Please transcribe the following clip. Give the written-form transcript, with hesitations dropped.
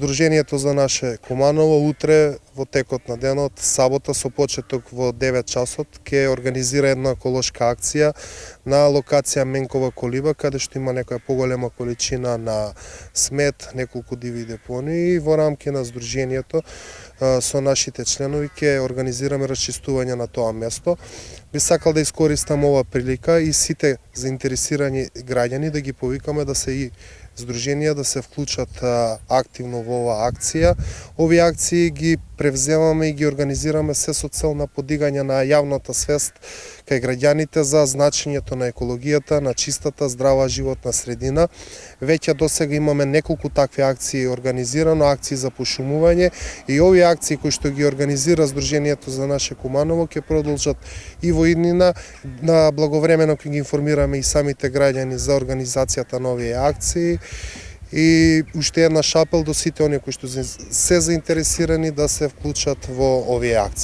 Сдруженијето за наше Куманово утре во текот на денот, сабота со почеток во 9 часот, ќе организира една еколошка акција на локација Менкова колиба, каде што има некоја поголема количина на смет, неколку диви депонии и во рамки на Сдруженијето со нашите членови ќе организираме расчистување на тоа место. Би сакал да искористам ова прилика и сите заинтересирани граѓани да ги повикаме да се и Сдруженија да се вклучат активно во оваа акција. Овие акции ги превземаме и ги организираме се со цел на подигање на јавната свест кај граѓаните за значењето на екологијата, на чистата, здрава животна средина. Веќе досега имаме неколку такви акции организирано, акции за пошумување и овие акции кои што ги организира Сдруженијето за наше Куманово ќе продолжат и во иднина. Благовремено ќе ги информираме и самите граѓани за организацијата на овие акции. И уште една шапел до сите оние кои што се заинтересирани да се вклучат во овие акции.